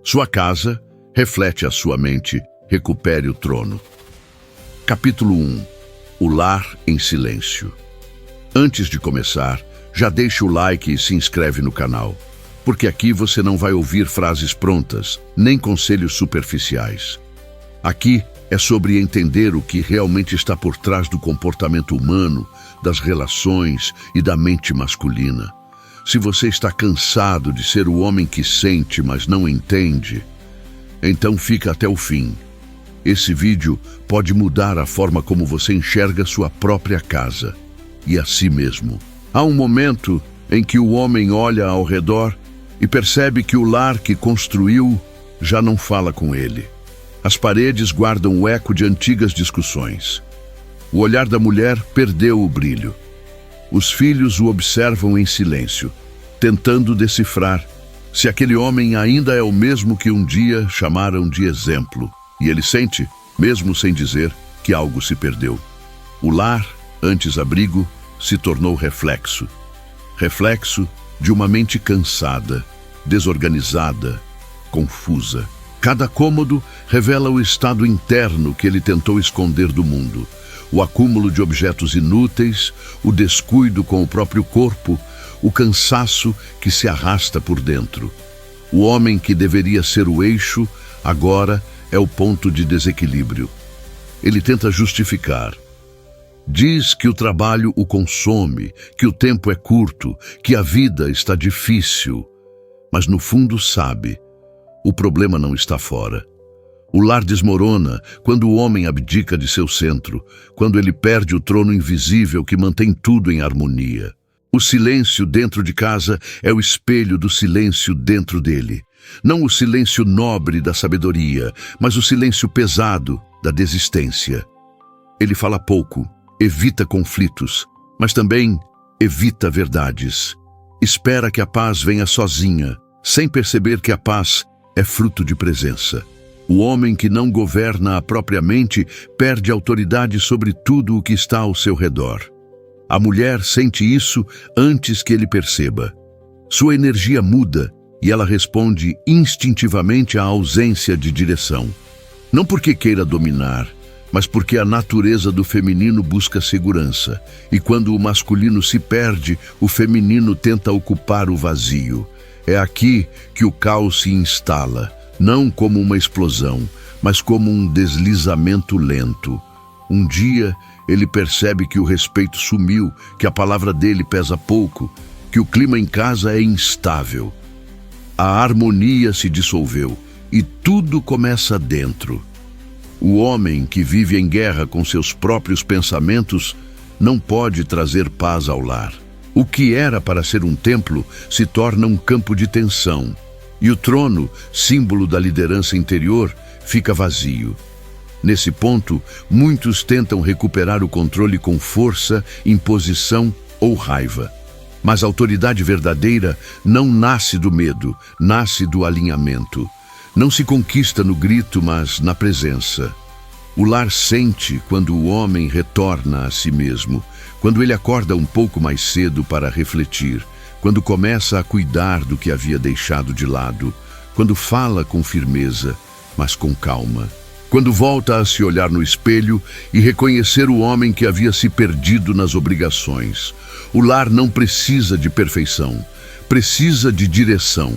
Sua casa reflete a sua mente. Recupere o trono. Capítulo 1. O lar em silêncio. Antes de começar, já deixa o like e se inscreve no canal, porque aqui você não vai ouvir frases prontas, nem conselhos superficiais. Aqui é sobre entender o que realmente está por trás do comportamento humano, das relações e da mente masculina. Se você está cansado de ser o homem que sente, mas não entende, então fica até o fim. Esse vídeo pode mudar a forma como você enxerga sua própria casa e a si mesmo. Há um momento em que o homem olha ao redor e percebe que o lar que construiu já não fala com ele. As paredes guardam o eco de antigas discussões. O olhar da mulher perdeu o brilho. Os filhos o observam em silêncio, tentando decifrar se aquele homem ainda é o mesmo que um dia chamaram de exemplo. E ele sente, mesmo sem dizer, que algo se perdeu. O lar, antes abrigo, se tornou reflexo. Reflexo de uma mente cansada, desorganizada, confusa. Cada cômodo revela o estado interno que ele tentou esconder do mundo. O acúmulo de objetos inúteis, o descuido com o próprio corpo, o cansaço que se arrasta por dentro. O homem que deveria ser o eixo, agora é o ponto de desequilíbrio. Ele tenta justificar. Diz que o trabalho o consome, que o tempo é curto, que a vida está difícil. Mas no fundo sabe, o problema não está fora. O lar desmorona quando o homem abdica de seu centro, quando ele perde o trono invisível que mantém tudo em harmonia. O silêncio dentro de casa é o espelho do silêncio dentro dele. Não o silêncio nobre da sabedoria, mas o silêncio pesado da desistência. Ele fala pouco, evita conflitos, mas também evita verdades. Espera que a paz venha sozinha, sem perceber que a paz é fruto de presença. O homem que não governa a própria mente perde autoridade sobre tudo o que está ao seu redor. A mulher sente isso antes que ele perceba. Sua energia muda e ela responde instintivamente à ausência de direção. Não porque queira dominar, mas porque a natureza do feminino busca segurança. E quando o masculino se perde, o feminino tenta ocupar o vazio. É aqui que o caos se instala, não como uma explosão, mas como um deslizamento lento. Um dia, ele percebe que o respeito sumiu, que a palavra dele pesa pouco, que o clima em casa é instável. A harmonia se dissolveu e tudo começa dentro. O homem que vive em guerra com seus próprios pensamentos não pode trazer paz ao lar. O que era para ser um templo se torna um campo de tensão, e o trono, símbolo da liderança interior, fica vazio. Nesse ponto, muitos tentam recuperar o controle com força, imposição ou raiva. Mas a autoridade verdadeira não nasce do medo, nasce do alinhamento. Não se conquista no grito, mas na presença. O lar sente quando o homem retorna a si mesmo, quando ele acorda um pouco mais cedo para refletir, quando começa a cuidar do que havia deixado de lado, quando fala com firmeza, mas com calma. Quando volta a se olhar no espelho e reconhecer o homem que havia se perdido nas obrigações. O lar não precisa de perfeição, precisa de direção.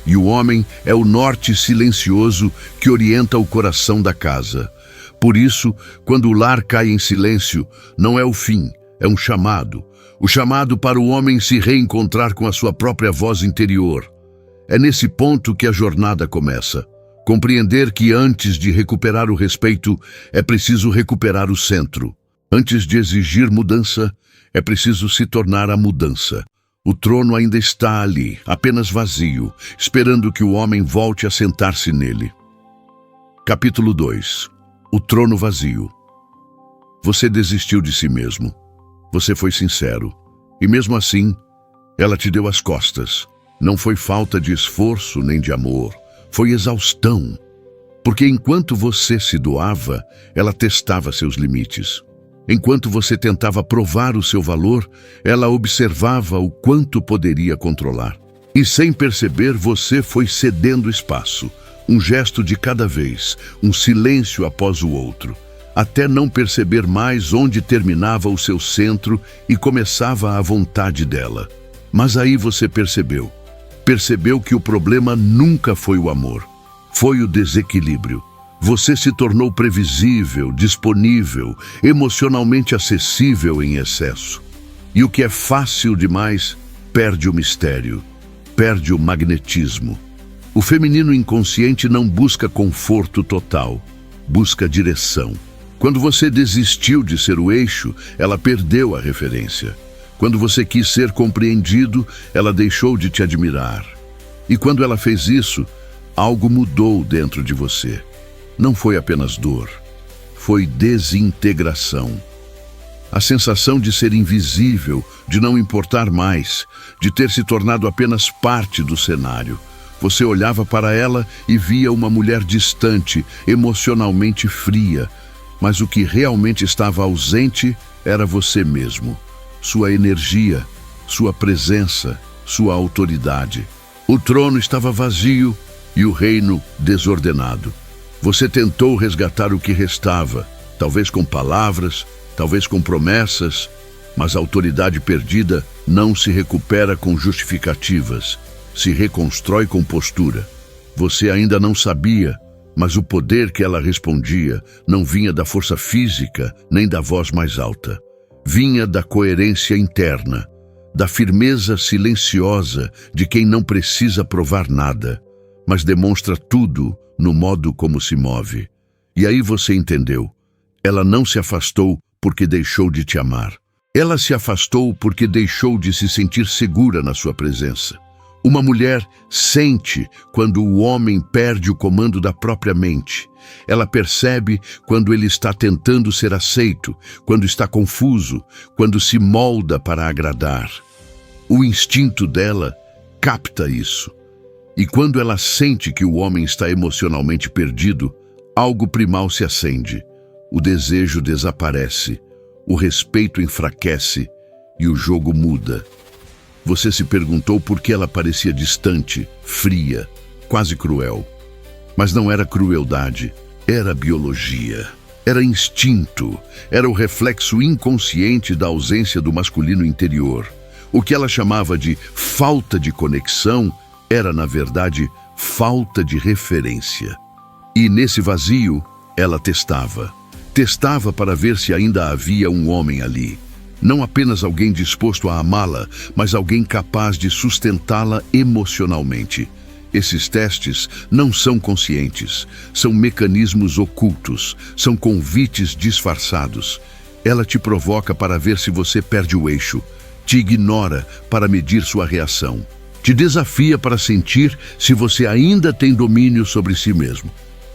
E o homem é o norte silencioso que orienta o coração da casa. Por isso, quando o lar cai em silêncio, não é o fim, é um chamado. O chamado para o homem se reencontrar com a sua própria voz interior. É nesse ponto que a jornada começa. Compreender que antes de recuperar o respeito, é preciso recuperar o centro. Antes de exigir mudança, é preciso se tornar a mudança. O trono ainda está ali, apenas vazio, esperando que o homem volte a sentar-se nele. Capítulo 2. O trono vazio. Você desistiu de si mesmo. Você foi sincero. E mesmo assim, ela te deu as costas. Não foi falta de esforço nem de amor. Foi exaustão. Porque enquanto você se doava, ela testava seus limites. Enquanto você tentava provar o seu valor, ela observava o quanto poderia controlar. E sem perceber, você foi cedendo espaço, um gesto de cada vez, um silêncio após o outro, até não perceber mais onde terminava o seu centro e começava a vontade dela. Mas aí você percebeu que o problema nunca foi o amor, foi o desequilíbrio. Você se tornou previsível, disponível, emocionalmente acessível em excesso. E o que é fácil demais perde o mistério, perde o magnetismo. O feminino inconsciente não busca conforto total, busca direção. Quando você desistiu de ser o eixo, ela perdeu a referência. Quando você quis ser compreendido, ela deixou de te admirar. E quando ela fez isso, algo mudou dentro de você. Não foi apenas dor, foi desintegração. A sensação de ser invisível, de não importar mais, de ter se tornado apenas parte do cenário. Você olhava para ela e via uma mulher distante, emocionalmente fria, mas o que realmente estava ausente era você mesmo. Sua energia, sua presença, sua autoridade. O trono estava vazio e o reino desordenado. Você tentou resgatar o que restava, talvez com palavras, talvez com promessas, mas a autoridade perdida não se recupera com justificativas, se reconstrói com postura. Você ainda não sabia, mas o poder que ela respondia não vinha da força física nem da voz mais alta. Vinha da coerência interna, da firmeza silenciosa de quem não precisa provar nada, mas demonstra tudo no modo como se move. E aí você entendeu. Ela não se afastou porque deixou de te amar. Ela se afastou porque deixou de se sentir segura na sua presença. Uma mulher sente quando o homem perde o comando da própria mente. Ela percebe quando ele está tentando ser aceito, quando está confuso, quando se molda para agradar. O instinto dela capta isso. E quando ela sente que o homem está emocionalmente perdido, algo primal se acende. O desejo desaparece, o respeito enfraquece e o jogo muda. Você se perguntou por que ela parecia distante, fria, quase cruel. Mas não era crueldade, era biologia. Era instinto, era o reflexo inconsciente da ausência do masculino interior. O que ela chamava de falta de conexão era, na verdade, falta de referência. E nesse vazio, ela testava. Testava para ver se ainda havia um homem ali. Não apenas alguém disposto a amá-la, mas alguém capaz de sustentá-la emocionalmente. Esses testes não são conscientes, são mecanismos ocultos, são convites disfarçados. Ela te provoca para ver se você perde o eixo, te ignora para medir sua reação, te desafia para sentir se você ainda tem domínio sobre si mesmo.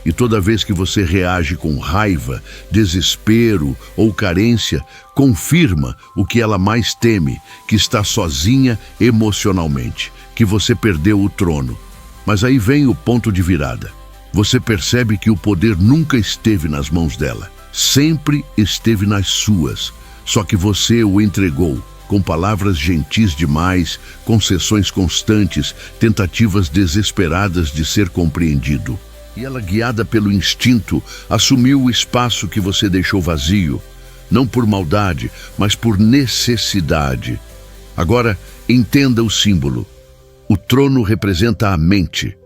E toda vez que você reage com raiva, desespero ou carência, confirma o que ela mais teme, que está sozinha emocionalmente, que você perdeu o trono. Mas aí vem o ponto de virada. Você percebe que o poder nunca esteve nas mãos dela, sempre esteve nas suas, só que você o entregou, com palavras gentis demais, concessões constantes, tentativas desesperadas de ser compreendido. E ela, guiada pelo instinto, assumiu o espaço que você deixou vazio, não por maldade, mas por necessidade. Agora, entenda o símbolo. O trono representa a mente.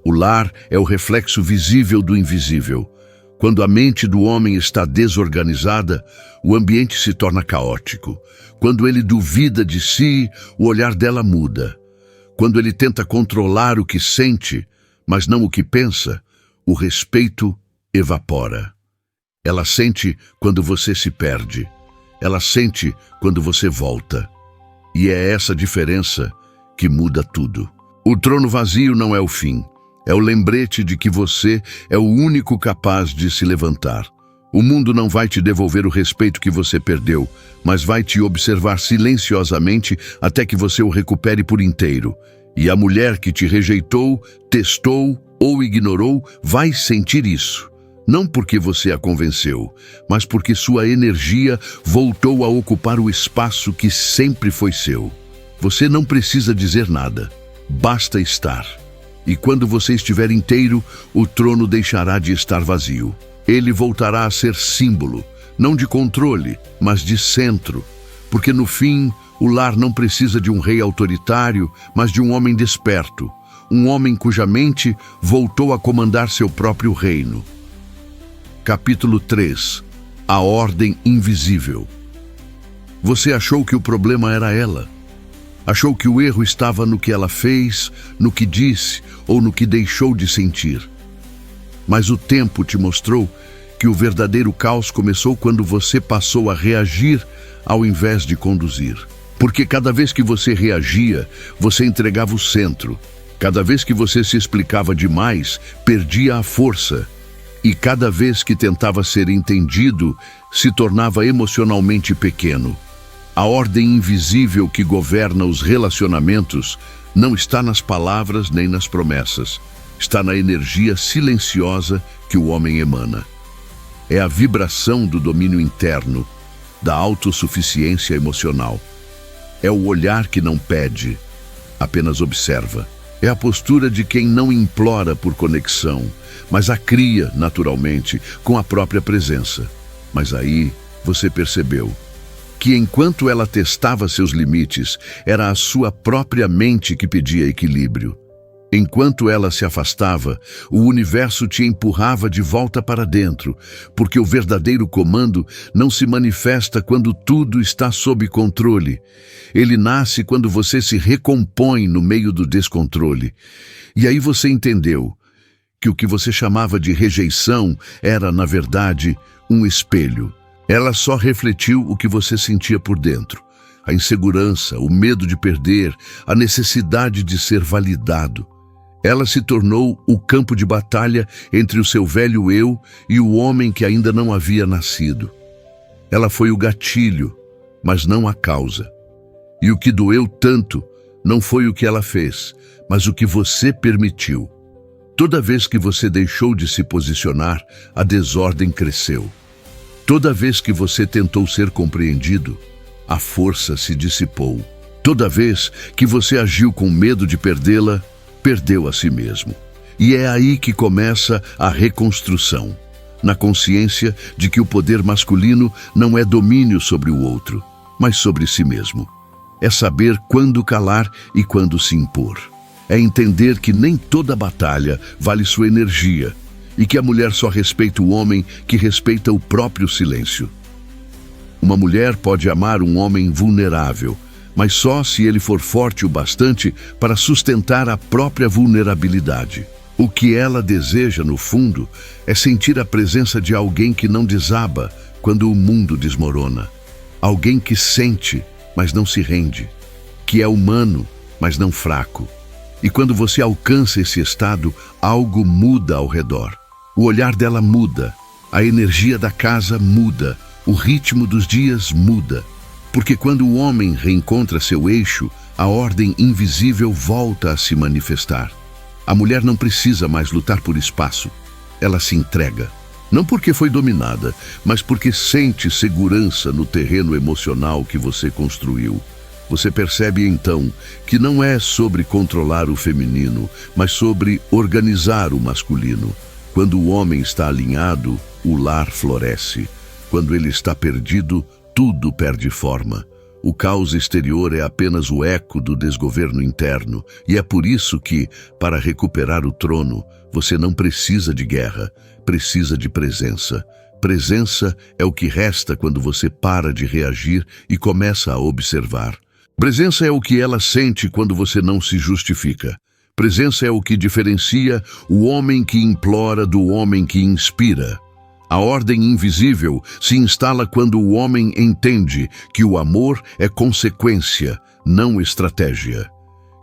O lar é o reflexo visível do invisível. Quando a mente do homem está desorganizada, o ambiente se torna caótico. Quando ele duvida de si, o olhar dela muda. Quando ele tenta controlar o que sente, mas não o que pensa, o respeito evapora. Ela sente quando você se perde. Ela sente quando você volta. E é essa diferença que muda tudo. O trono vazio não é o fim. É o lembrete de que você é o único capaz de se levantar. O mundo não vai te devolver o respeito que você perdeu, mas vai te observar silenciosamente até que você o recupere por inteiro. E a mulher que te rejeitou, testou ou ignorou vai sentir isso. Não porque você a convenceu, mas porque sua energia voltou a ocupar o espaço que sempre foi seu. Você não precisa dizer nada, basta estar. E quando você estiver inteiro, o trono deixará de estar vazio. Ele voltará a ser símbolo, não de controle, mas de centro. Porque no fim, o lar não precisa de um rei autoritário, mas de um homem desperto. Um homem cuja mente voltou a comandar seu próprio reino. Capítulo 3. A Ordem Invisível. Você achou que o problema era ela. Achou que o erro estava no que ela fez, no que disse ou no que deixou de sentir. Mas o tempo te mostrou que o verdadeiro caos começou quando você passou a reagir ao invés de conduzir. Porque cada vez que você reagia, você entregava o centro. Cada vez que você se explicava demais, perdia a força. E cada vez que tentava ser entendido, se tornava emocionalmente pequeno. A ordem invisível que governa os relacionamentos não está nas palavras nem nas promessas. Está na energia silenciosa que o homem emana. É a vibração do domínio interno, da autossuficiência emocional. É o olhar que não pede, apenas observa. É a postura de quem não implora por conexão, mas a cria naturalmente com a própria presença. Mas aí você percebeu que enquanto ela testava seus limites, era a sua própria mente que pedia equilíbrio. Enquanto ela se afastava, o universo te empurrava de volta para dentro, porque o verdadeiro comando não se manifesta quando tudo está sob controle. Ele nasce quando você se recompõe no meio do descontrole. E aí você entendeu que o que você chamava de rejeição era, na verdade, um espelho. Ela só refletiu o que você sentia por dentro. A insegurança, o medo de perder, a necessidade de ser validado. Ela se tornou o campo de batalha entre o seu velho eu e o homem que ainda não havia nascido. Ela foi o gatilho, mas não a causa. E o que doeu tanto não foi o que ela fez, mas o que você permitiu. Toda vez que você deixou de se posicionar, a desordem cresceu. Toda vez que você tentou ser compreendido, a força se dissipou. Toda vez que você agiu com medo de perdê-la, perdeu a si mesmo. E é aí que começa a reconstrução, na consciência de que o poder masculino não é domínio sobre o outro, mas sobre si mesmo. É saber quando calar e quando se impor. É entender que nem toda batalha vale sua energia e que a mulher só respeita o homem que respeita o próprio silêncio. Uma mulher pode amar um homem vulnerável, mas só se ele for forte o bastante para sustentar a própria vulnerabilidade. O que ela deseja, no fundo, é sentir a presença de alguém que não desaba quando o mundo desmorona. Alguém que sente, mas não se rende. Que é humano, mas não fraco. E quando você alcança esse estado, algo muda ao redor. O olhar dela muda, a energia da casa muda, o ritmo dos dias muda. Porque quando o homem reencontra seu eixo, a ordem invisível volta a se manifestar. A mulher não precisa mais lutar por espaço. Ela se entrega. Não porque foi dominada, mas porque sente segurança no terreno emocional que você construiu. Você percebe então que não é sobre controlar o feminino, mas sobre organizar o masculino. Quando o homem está alinhado, o lar floresce. Quando ele está perdido, tudo perde forma. O caos exterior é apenas o eco do desgoverno interno, e é por isso que, para recuperar o trono, você não precisa de guerra, precisa de presença. Presença é o que resta quando você para de reagir e começa a observar. Presença é o que ela sente quando você não se justifica. Presença é o que diferencia o homem que implora do homem que inspira. A ordem invisível se instala quando o homem entende que o amor é consequência, não estratégia.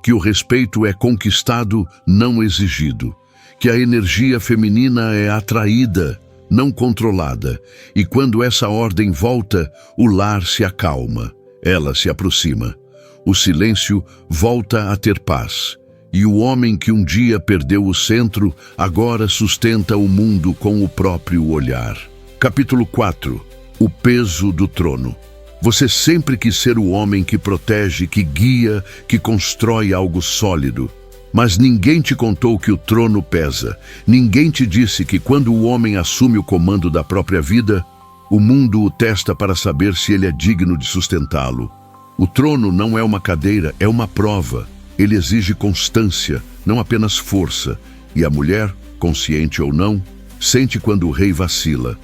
Que o respeito é conquistado, não exigido. Que a energia feminina é atraída, não controlada. E quando essa ordem volta, o lar se acalma. Ela se aproxima. O silêncio volta a ter paz. E o homem que um dia perdeu o centro, agora sustenta o mundo com o próprio olhar. Capítulo 4. O peso do trono. Você sempre quis ser o homem que protege, que guia, que constrói algo sólido. Mas ninguém te contou que o trono pesa. Ninguém te disse que quando o homem assume o comando da própria vida, o mundo o testa para saber se ele é digno de sustentá-lo. O trono não é uma cadeira, é uma prova. Ele exige constância, não apenas força. E a mulher, consciente ou não, sente quando o rei vacila.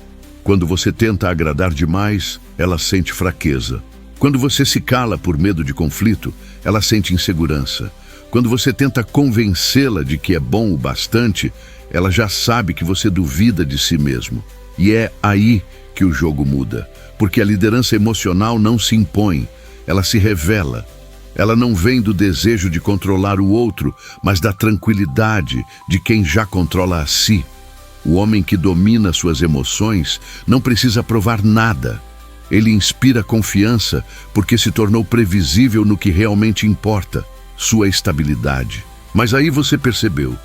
Quando você tenta agradar demais, ela sente fraqueza. Quando você se cala por medo de conflito, ela sente insegurança. Quando você tenta convencê-la de que é bom o bastante, ela já sabe que você duvida de si mesmo. E é aí que o jogo muda, porque a liderança emocional não se impõe, ela se revela. Ela não vem do desejo de controlar o outro, mas da tranquilidade de quem já controla a si. O homem que domina suas emoções não precisa provar nada. Ele inspira confiança porque se tornou previsível no que realmente importa, sua estabilidade. Mas aí você percebeu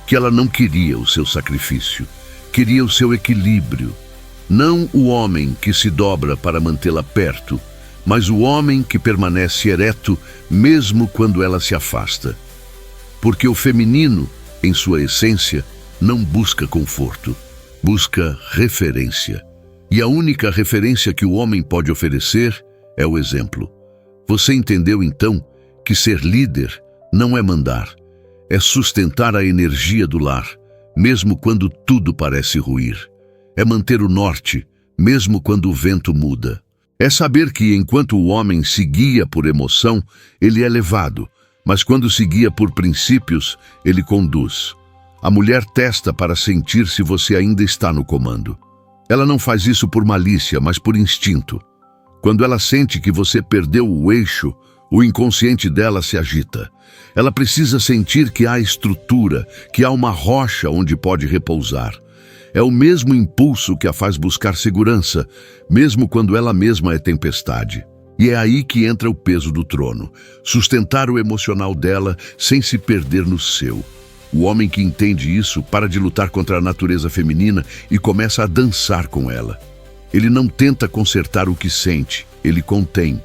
que ela não queria o seu sacrifício, queria o seu equilíbrio. Não o homem que se dobra para mantê-la perto, mas o homem que permanece ereto mesmo quando ela se afasta. Porque o feminino, em sua essência, não busca conforto, busca referência. E a única referência que o homem pode oferecer é o exemplo. Você entendeu então que ser líder não é mandar, é sustentar a energia do lar, mesmo quando tudo parece ruir. É manter o norte, mesmo quando o vento muda. É saber que enquanto o homem se guia por emoção, ele é levado, mas quando se guia por princípios, ele conduz. A mulher testa para sentir se você ainda está no comando. Ela não faz isso por malícia, mas por instinto. Quando ela sente que você perdeu o eixo, o inconsciente dela se agita. Ela precisa sentir que há estrutura, que há uma rocha onde pode repousar. É o mesmo impulso que a faz buscar segurança, mesmo quando ela mesma é tempestade. E é aí que entra o peso do trono, sustentar o emocional dela sem se perder no seu. O homem que entende isso para de lutar contra a natureza feminina e começa a dançar com ela. Ele não tenta consertar o que sente, ele contém.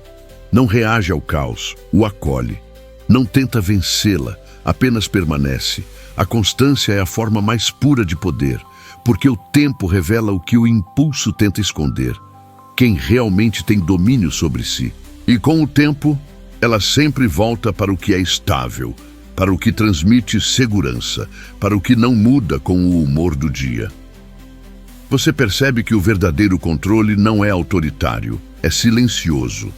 Não reage ao caos, o acolhe. Não tenta vencê-la, apenas permanece. A constância é a forma mais pura de poder, porque o tempo revela o que o impulso tenta esconder. Quem realmente tem domínio sobre si. E com o tempo, ela sempre volta para o que é estável, para o que transmite segurança, para o que não muda com o humor do dia. Você percebe que o verdadeiro controle não é autoritário, é silencioso.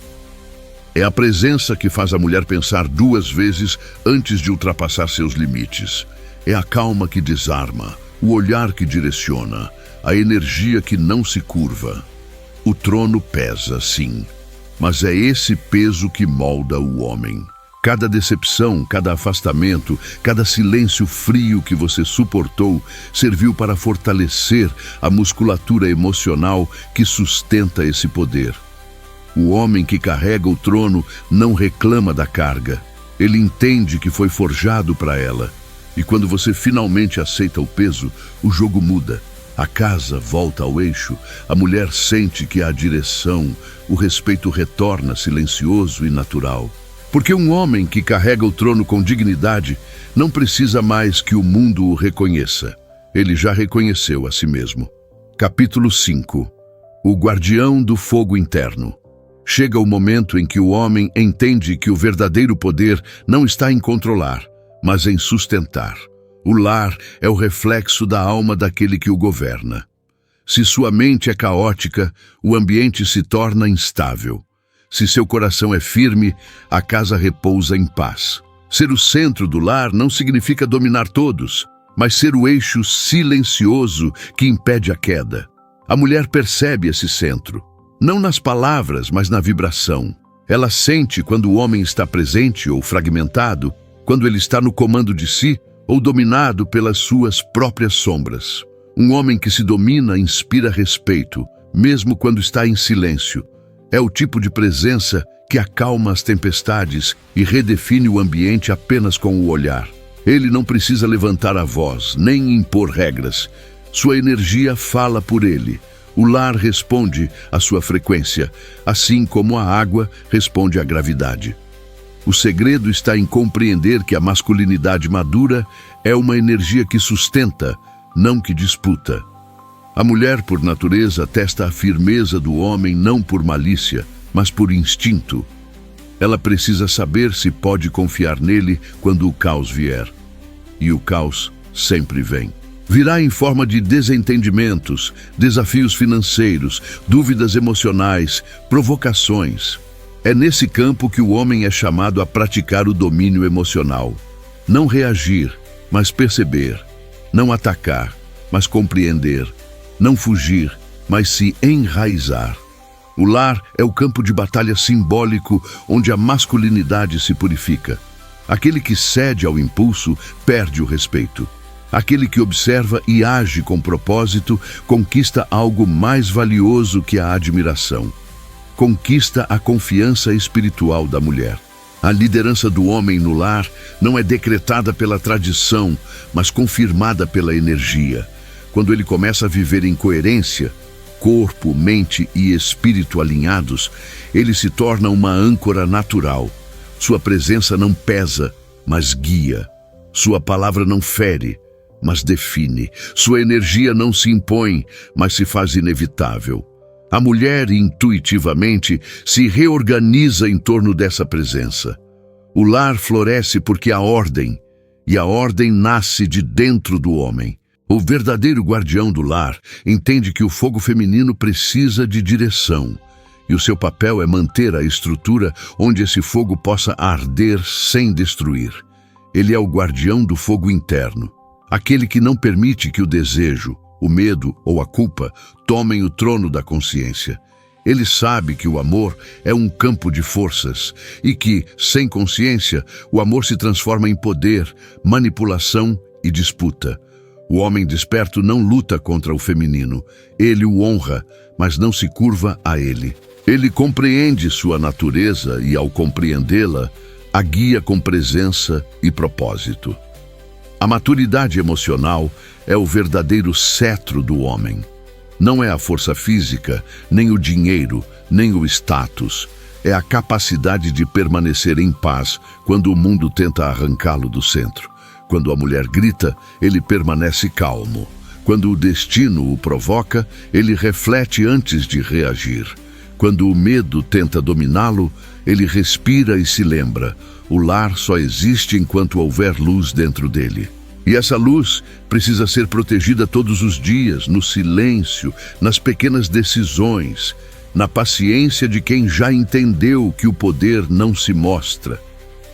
É a presença que faz a mulher pensar 2 vezes antes de ultrapassar seus limites. É a calma que desarma, o olhar que direciona, a energia que não se curva. O trono pesa, sim, mas é esse peso que molda o homem. Cada decepção, cada afastamento, cada silêncio frio que você suportou serviu para fortalecer a musculatura emocional que sustenta esse poder. O homem que carrega o trono não reclama da carga. Ele entende que foi forjado para ela. E quando você finalmente aceita o peso, o jogo muda. A casa volta ao eixo, a mulher sente que há direção, o respeito retorna silencioso e natural. Porque um homem que carrega o trono com dignidade não precisa mais que o mundo o reconheça. Ele já reconheceu a si mesmo. Capítulo 5. O guardião do fogo interno. Chega o momento em que o homem entende que o verdadeiro poder não está em controlar, mas em sustentar. O lar é o reflexo da alma daquele que o governa. Se sua mente é caótica, o ambiente se torna instável. Se seu coração é firme, a casa repousa em paz. Ser o centro do lar não significa dominar todos, mas ser o eixo silencioso que impede a queda. A mulher percebe esse centro, não nas palavras, mas na vibração. Ela sente quando o homem está presente ou fragmentado, quando ele está no comando de si ou dominado pelas suas próprias sombras. Um homem que se domina inspira respeito, mesmo quando está em silêncio. É o tipo de presença que acalma as tempestades e redefine o ambiente apenas com o olhar. Ele não precisa levantar a voz, nem impor regras. Sua energia fala por ele. O lar responde à sua frequência, assim como a água responde à gravidade. O segredo está em compreender que a masculinidade madura é uma energia que sustenta, não que disputa. A mulher, por natureza, testa a firmeza do homem não por malícia, mas por instinto. Ela precisa saber se pode confiar nele quando o caos vier. E o caos sempre vem. Virá em forma de desentendimentos, desafios financeiros, dúvidas emocionais, provocações. É nesse campo que o homem é chamado a praticar o domínio emocional. Não reagir, mas perceber. Não atacar, mas compreender. Não fugir, mas se enraizar. O lar é o campo de batalha simbólico onde a masculinidade se purifica. Aquele que cede ao impulso perde o respeito. Aquele que observa e age com propósito conquista algo mais valioso que a admiração. Conquista a confiança espiritual da mulher. A liderança do homem no lar não é decretada pela tradição, mas confirmada pela energia. Quando ele começa a viver em coerência, corpo, mente e espírito alinhados, ele se torna uma âncora natural. Sua presença não pesa, mas guia. Sua palavra não fere, mas define. Sua energia não se impõe, mas se faz inevitável. A mulher, intuitivamente, se reorganiza em torno dessa presença. O lar floresce porque há ordem, e a ordem nasce de dentro do homem. O verdadeiro guardião do lar entende que o fogo feminino precisa de direção, e o seu papel é manter a estrutura onde esse fogo possa arder sem destruir. Ele é o guardião do fogo interno, aquele que não permite que o desejo, o medo ou a culpa tomem o trono da consciência. Ele sabe que o amor é um campo de forças e que, sem consciência, o amor se transforma em poder, manipulação e disputa. O homem desperto não luta contra o feminino. Ele o honra, mas não se curva a ele. Ele compreende sua natureza e, ao compreendê-la, a guia com presença e propósito. A maturidade emocional é o verdadeiro cetro do homem. Não é a força física, nem o dinheiro, nem o status. É a capacidade de permanecer em paz quando o mundo tenta arrancá-lo do centro. Quando a mulher grita, ele permanece calmo. Quando o destino o provoca, ele reflete antes de reagir. Quando o medo tenta dominá-lo, ele respira e se lembra. O lar só existe enquanto houver luz dentro dele. E essa luz precisa ser protegida todos os dias, no silêncio, nas pequenas decisões, na paciência de quem já entendeu que o poder não se mostra,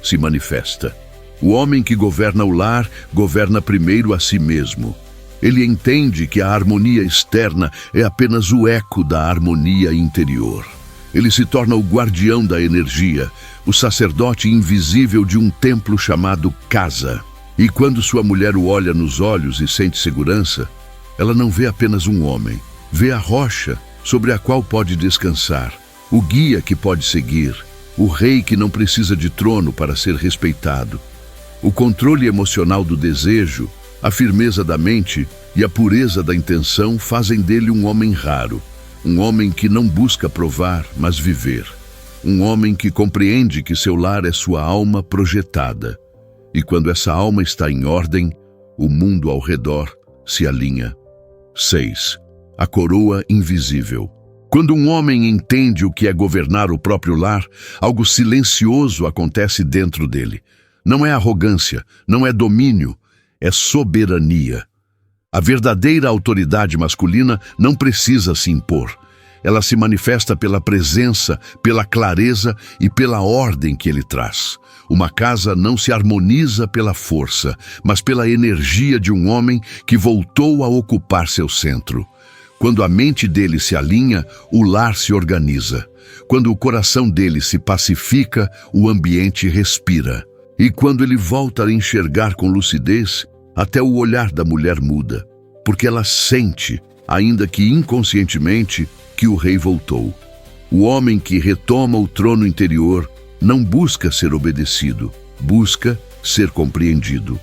se manifesta. O homem que governa o lar governa primeiro a si mesmo. Ele entende que a harmonia externa é apenas o eco da harmonia interior. Ele se torna o guardião da energia, o sacerdote invisível de um templo chamado casa. E quando sua mulher o olha nos olhos e sente segurança, ela não vê apenas um homem, vê a rocha sobre a qual pode descansar, o guia que pode seguir, o rei que não precisa de trono para ser respeitado. O controle emocional do desejo, a firmeza da mente e a pureza da intenção fazem dele um homem raro, um homem que não busca provar, mas viver. Um homem que compreende que seu lar é sua alma projetada. E quando essa alma está em ordem, o mundo ao redor se alinha. 6. A coroa invisível. Quando um homem entende o que é governar o próprio lar, algo silencioso acontece dentro dele. Não é arrogância, não é domínio, é soberania. A verdadeira autoridade masculina não precisa se impor. Ela se manifesta pela presença, pela clareza e pela ordem que ele traz. Uma casa não se harmoniza pela força, mas pela energia de um homem que voltou a ocupar seu centro. Quando a mente dele se alinha, o lar se organiza. Quando o coração dele se pacifica, o ambiente respira. E quando ele volta a enxergar com lucidez, até o olhar da mulher muda, porque ela sente, ainda que inconscientemente, que o rei voltou. O homem que retoma o trono interior não busca ser obedecido, busca ser compreendido.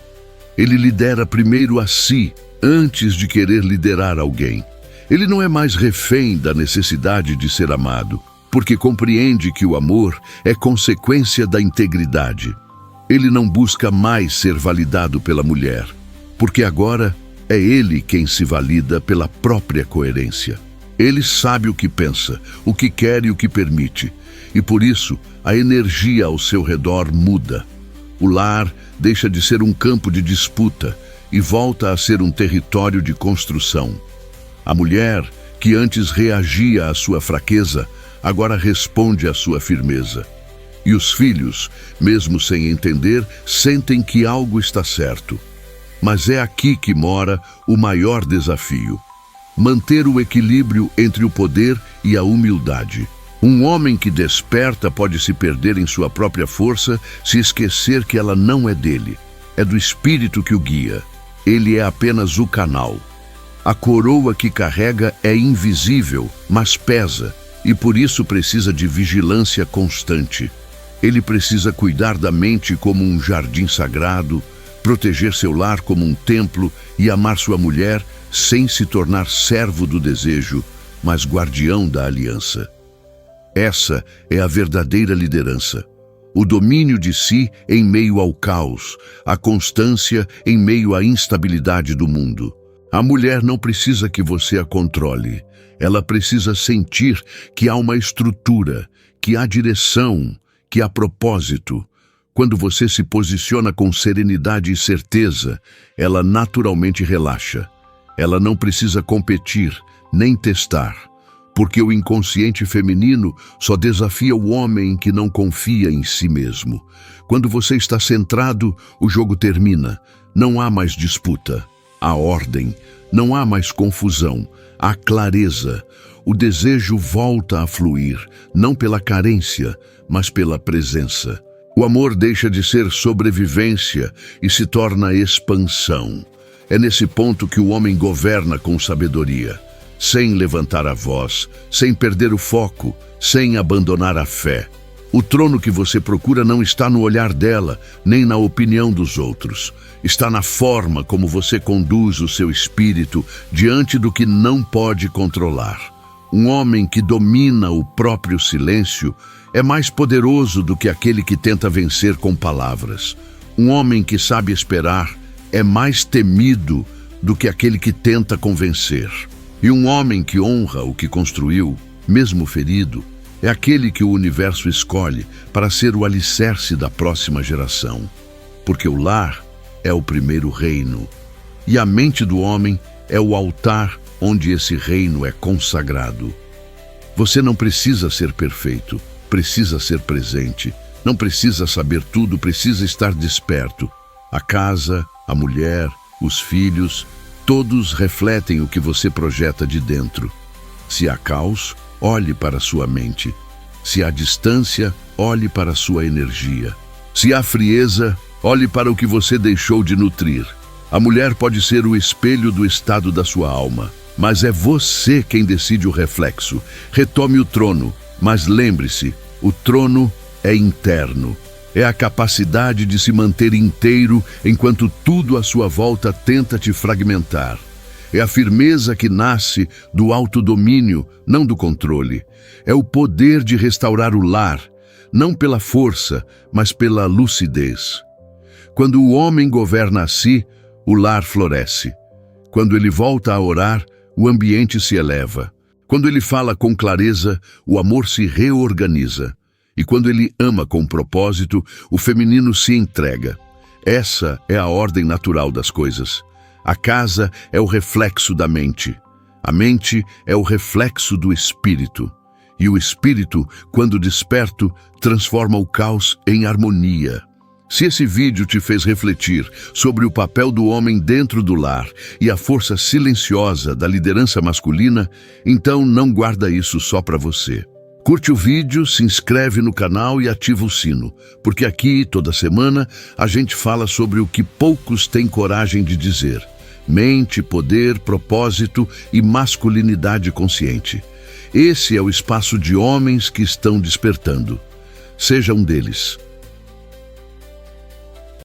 Ele lidera primeiro a si, antes de querer liderar alguém. Ele não é mais refém da necessidade de ser amado, porque compreende que o amor é consequência da integridade. Ele não busca mais ser validado pela mulher, porque agora é ele quem se valida pela própria coerência. Ele sabe o que pensa, o que quer e o que permite, e por isso a energia ao seu redor muda. O lar deixa de ser um campo de disputa e volta a ser um território de construção. A mulher, que antes reagia à sua fraqueza, agora responde à sua firmeza. E os filhos, mesmo sem entender, sentem que algo está certo. Mas é aqui que mora o maior desafio: manter o equilíbrio entre o poder e a humildade. Um homem que desperta pode se perder em sua própria força, se esquecer que ela não é dele. É do Espírito que o guia. Ele é apenas o canal. A coroa que carrega é invisível, mas pesa, e por isso precisa de vigilância constante. Ele precisa cuidar da mente como um jardim sagrado, proteger seu lar como um templo e amar sua mulher sem se tornar servo do desejo, mas guardião da aliança. Essa é a verdadeira liderança. O domínio de si em meio ao caos, a constância em meio à instabilidade do mundo. A mulher não precisa que você a controle. Ela precisa sentir que há uma estrutura, que há direção, que há propósito. Quando você se posiciona com serenidade e certeza, ela naturalmente relaxa. Ela não precisa competir, nem testar, porque o inconsciente feminino só desafia o homem que não confia em si mesmo. Quando você está centrado, o jogo termina. Não há mais disputa, há ordem. Não há mais confusão, há clareza. O desejo volta a fluir, não pela carência, mas pela presença. O amor deixa de ser sobrevivência e se torna expansão. É nesse ponto que o homem governa com sabedoria, sem levantar a voz, sem perder o foco, sem abandonar a fé. O trono que você procura não está no olhar dela, nem na opinião dos outros. Está na forma como você conduz o seu espírito diante do que não pode controlar. Um homem que domina o próprio silêncio é mais poderoso do que aquele que tenta vencer com palavras. Um homem que sabe esperar é mais temido do que aquele que tenta convencer. E um homem que honra o que construiu, mesmo ferido, é aquele que o universo escolhe para ser o alicerce da próxima geração. Porque o lar é o primeiro reino, e a mente do homem é o altar onde esse reino é consagrado. Você não precisa ser perfeito, precisa ser presente. Não precisa saber tudo, precisa estar desperto. A casa, a mulher, os filhos, todos refletem o que você projeta de dentro. Se há caos, olhe para sua mente. Se há distância, olhe para sua energia. Se há frieza, olhe para o que você deixou de nutrir. A mulher pode ser o espelho do estado da sua alma, mas é você quem decide o reflexo. Retome o trono, mas lembre-se, o trono é interno. É a capacidade de se manter inteiro enquanto tudo à sua volta tenta te fragmentar. É a firmeza que nasce do autodomínio, não do controle. É o poder de restaurar o lar, não pela força, mas pela lucidez. Quando o homem governa a si, o lar floresce. Quando ele volta a orar, o ambiente se eleva. Quando ele fala com clareza, o amor se reorganiza. E quando ele ama com propósito, o feminino se entrega. Essa é a ordem natural das coisas. A casa é o reflexo da mente. A mente é o reflexo do espírito. E o espírito, quando desperto, transforma o caos em harmonia. Se esse vídeo te fez refletir sobre o papel do homem dentro do lar e a força silenciosa da liderança masculina, então não guarda isso só para você. Curte o vídeo, se inscreve no canal e ativa o sino, porque aqui, toda semana, a gente fala sobre o que poucos têm coragem de dizer: mente, poder, propósito e masculinidade consciente. Esse é o espaço de homens que estão despertando. Seja um deles.